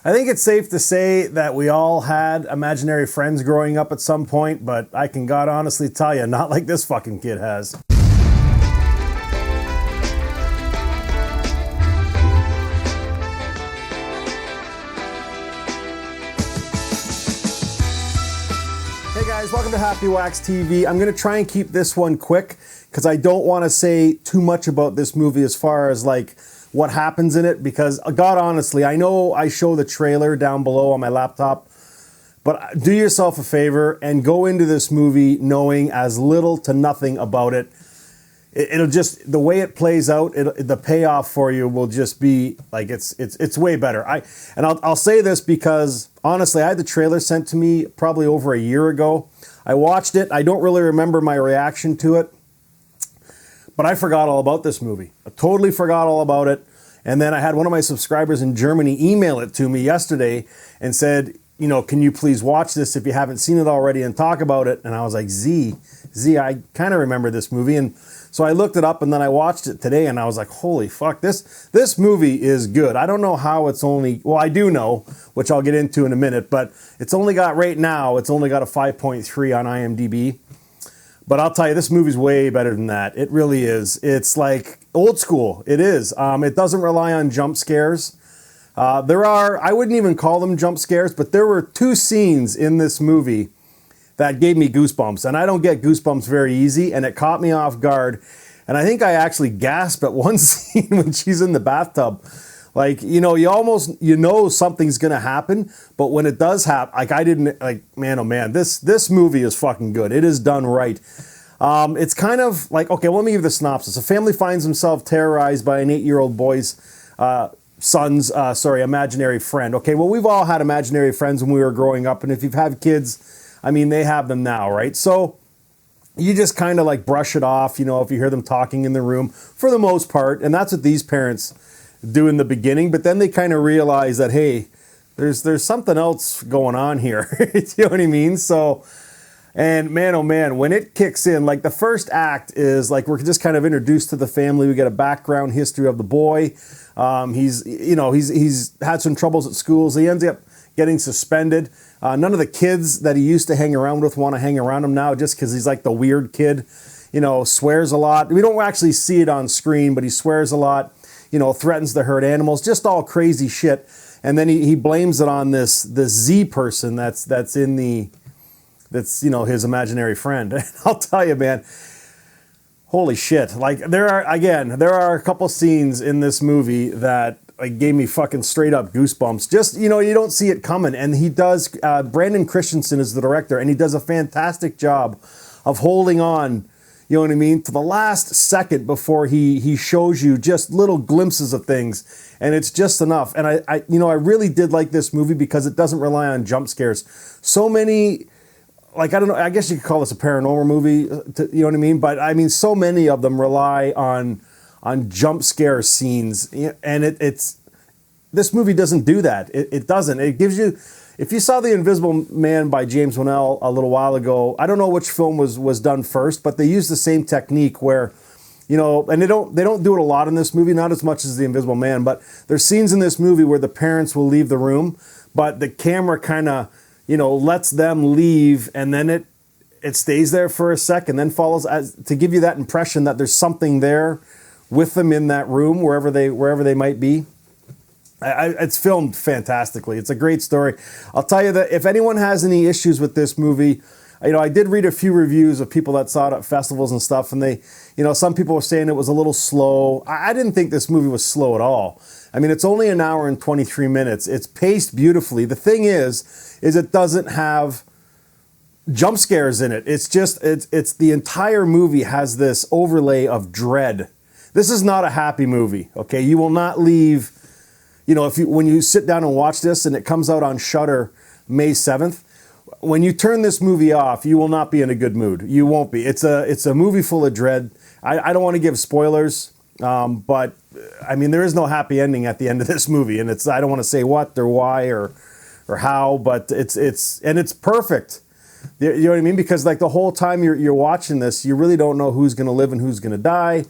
I think it's safe to say that we all had imaginary friends growing up at some point, but I can God honestly tell you, not like this fucking kid has. Hey guys, welcome to Happywax TV. I'm going to try and keep this one quick because I don't want to say too much about this movie as far as like what happens in it, because God honestly, I know I show the trailer down below on my laptop, but do yourself a favor and go into this movie knowing as little to nothing about it. It'll just, the way it plays out, the payoff for you will just be like, it's way better. I'll say this because honestly, I had the trailer sent to me probably over a year ago. I watched it. I don't really remember my reaction to it, but I forgot all about this movie. I totally forgot all about it. And then I had one of my subscribers in Germany email it to me yesterday and said, you know, can you please watch this if you haven't seen it already and talk about it? And I was like, Z, I kind of remember this movie. And so I looked it up and then I watched it today and I was like, holy fuck, this movie is good. I don't know how it's only, well, I do know, which I'll get into in a minute, but it's only got right now, it's only got a 5.3 on IMDb. But I'll tell you, this movie's way better than that. It really is. It's like old school. It is. It doesn't rely on jump scares. I wouldn't even call them jump scares, but there were two scenes in this movie that gave me goosebumps. And I don't get goosebumps very easy, and it caught me off guard. And I think I actually gasped at one scene when she's in the bathtub. Like, you know, you know something's gonna happen, but when it does happen, like I didn't, like, man, oh man, this movie is fucking good. It is done right. It's kind of like, okay, well, let me give the synopsis. A family finds himself terrorized by an 8-year-old boy's imaginary friend. Okay, well, we've all had imaginary friends when we were growing up, and if you've had kids, I mean, they have them now, right? So you just kind of like brush it off, you know, if you hear them talking in the room, for the most part, and that's what these parents do in the beginning, but then they kind of realize that, hey, there's something else going on here. You know what I mean? So, and man, oh man, when it kicks in, like the first act is like, we're just kind of introduced to the family. We get a background history of the boy. He's had some troubles at school, so he ends up getting suspended. None of the kids that he used to hang around with want to hang around him now, just because he's like the weird kid, you know, swears a lot. We don't actually see it on screen, but he swears a lot. You know, threatens to hurt animals, just all crazy shit. And then he blames it on this Z person that's you know, his imaginary friend. And I'll tell you, man, holy shit. Like there are a couple scenes in this movie that like gave me fucking straight up goosebumps. Just, you know, you don't see it coming. And he does, Brandon Christensen is the director, and he does a fantastic job of holding on, you know what I mean, to the last second before he shows you just little glimpses of things, and it's just enough. And I really did like this movie because it doesn't rely on jump scares. So many, like, I don't know, I guess you could call this a paranormal movie, you know what I mean? But I mean, so many of them rely on jump scare scenes, and this movie doesn't do that. It doesn't. It gives you, if you saw The Invisible Man by James Whannell a little while ago, I don't know which film was done first, but they use the same technique where, you know, and they don't do it a lot in this movie, not as much as The Invisible Man, but there's scenes in this movie where the parents will leave the room, but the camera kind of, you know, lets them leave, and then it stays there for a second, then follows to give you that impression that there's something there with them in that room, wherever they might be. It's filmed fantastically. It's a great story. I'll tell you that if anyone has any issues with this movie, you know, I did read a few reviews of people that saw it at festivals and stuff, and they, you know, some people were saying it was a little slow. I didn't think this movie was slow at all. I mean, it's only an hour and 23 minutes. It's paced beautifully. The thing is it doesn't have jump scares in it. It's just, it's the entire movie has this overlay of dread. This is not a happy movie, okay? You will not leave, you know, when you sit down and watch this and it comes out on Shudder May 7th, when you turn this movie off, you will not be in a good mood. You won't be. It's a movie full of dread. I don't want to give spoilers, but I mean, there is no happy ending at the end of this movie, and I don't want to say what or why or how, but it's perfect. You know what I mean? Because like the whole time you're watching this, you really don't know who's going to live and who's going to die,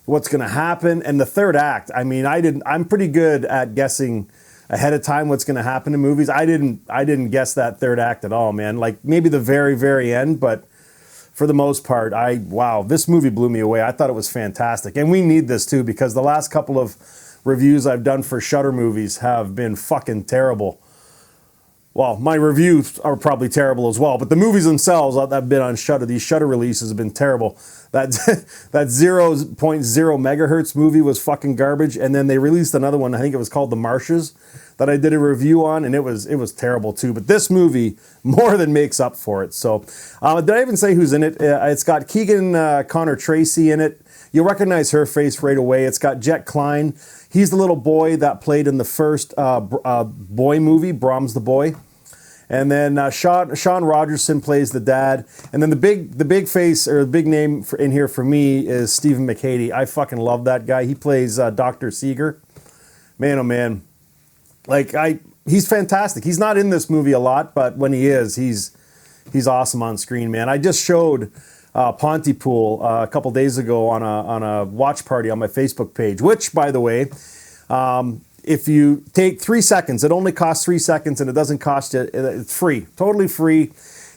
what's going to happen. And the third act, I mean, I'm pretty good at guessing ahead of time what's going to happen in movies. I didn't guess that third act at all, man. Like maybe the very, very end, but for the most part, wow, this movie blew me away. I thought it was fantastic. And we need this too, because the last couple of reviews I've done for Shudder movies have been fucking terrible. Well, my reviews are probably terrible as well, but the movies themselves that have been on Shudder, these Shudder releases have been terrible. That 0.0 megahertz movie was fucking garbage, and then they released another one, I think it was called The Marshes, that I did a review on, and it was terrible too. But this movie more than makes up for it. So, did I even say who's in it? It's got Keegan Connor Tracy in it. You'll recognize her face right away. It's got Jet Klein. He's the little boy that played in the first Boy movie, Brahms the Boy. And then Sean Rogerson plays the dad. And then the big face, or the big name in here for me is Stephen McHattie. I fucking love that guy. He plays Dr. Seeger. Man, oh man. Like, he's fantastic. He's not in this movie a lot, but when he is, he's awesome on screen, man. I just showed Pontypool a couple days ago on a watch party on my Facebook page, which, by the way, if you take 3 seconds, it only costs 3 seconds, and it doesn't cost you, it's free, totally free.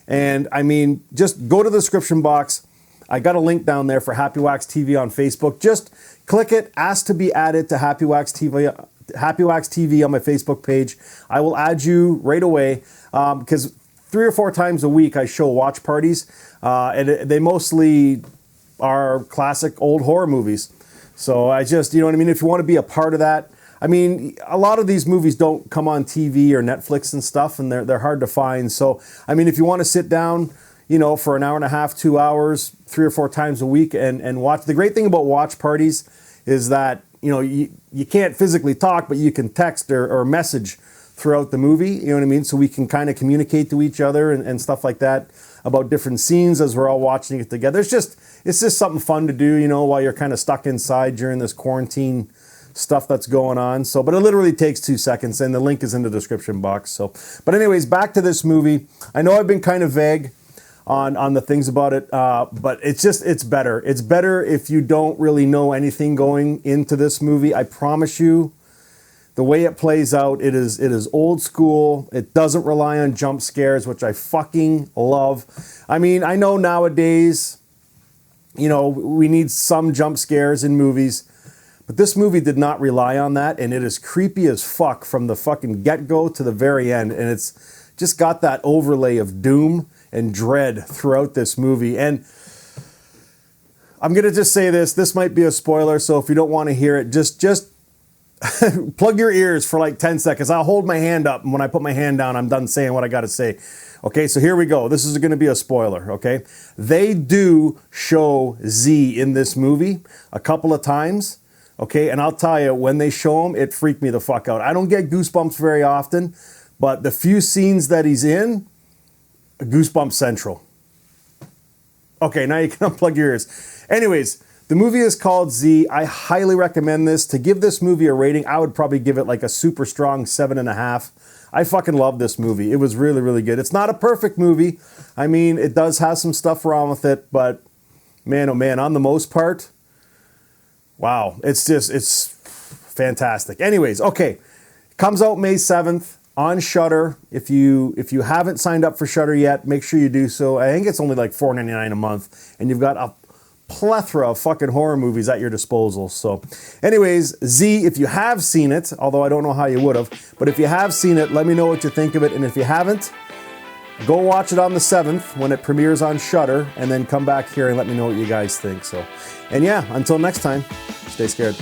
And I mean, just go to the description box. I got a link down there for Happywax TV on Facebook. Just click it, ask to be added to Happywax TV on my Facebook page. I will add you right away, because 3 or 4 times a week I show watch parties, and they mostly are classic old horror movies. So I just, you know what I mean? If you want to be a part of that, I mean, a lot of these movies don't come on TV or Netflix and stuff, and they're hard to find. So, I mean, if you want to sit down, you know, for an hour and a half, 2 hours, 3 or 4 times a week and watch. The great thing about watch parties is that, you know, you can't physically talk, but you can text or message throughout the movie, you know what I mean? So we can kind of communicate to each other and stuff like that about different scenes as we're all watching it together. It's just something fun to do, you know, while you're kind of stuck inside during this quarantine stuff that's going on. So, but it literally takes 2 seconds, and the link is in the description box. So, but anyways, back to this movie. I know I've been kind of vague on the things about it, but it's better. It's better if you don't really know anything going into this movie. I promise you, the way it plays out, it is old school. It doesn't rely on jump scares, which I fucking love. I mean, I know nowadays, you know, we need some jump scares in movies, but this movie did not rely on that, and it is creepy as fuck from the fucking get-go to the very end, and it's just got that overlay of doom and dread throughout this movie. And I'm going to just say this might be a spoiler, so if you don't want to hear it, just plug your ears for like 10 seconds. I'll hold my hand up, and when I put my hand down, I'm done saying what I got to say. Okay, so here we go. This is going to be a spoiler, okay? They do show Z in this movie a couple of times, okay? And I'll tell you, when they show him, it freaked me the fuck out. I don't get goosebumps very often, but the few scenes that he's in, Goosebumps Central. Okay, now you can unplug your ears. Anyways, the movie is called Z. I highly recommend this. To give this movie a rating, I would probably give it like a super strong 7.5. I fucking love this movie. It was really, really good. It's not a perfect movie. I mean, it does have some stuff wrong with it, but man, oh man, on the most part, wow, it's fantastic. Anyways, okay, comes out May 7th on Shudder. If you haven't signed up for Shudder yet, make sure you do so. I think it's only like $4.99 a month, and you've got a plethora of fucking horror movies at your disposal. So anyways, Z, if you have seen it, although I don't know how you would have, but if you have seen it, let me know what you think of it. And if you haven't, go watch it on the 7th when it premieres on Shudder, and then come back here and let me know what you guys think. So, and yeah, until next time, stay scared.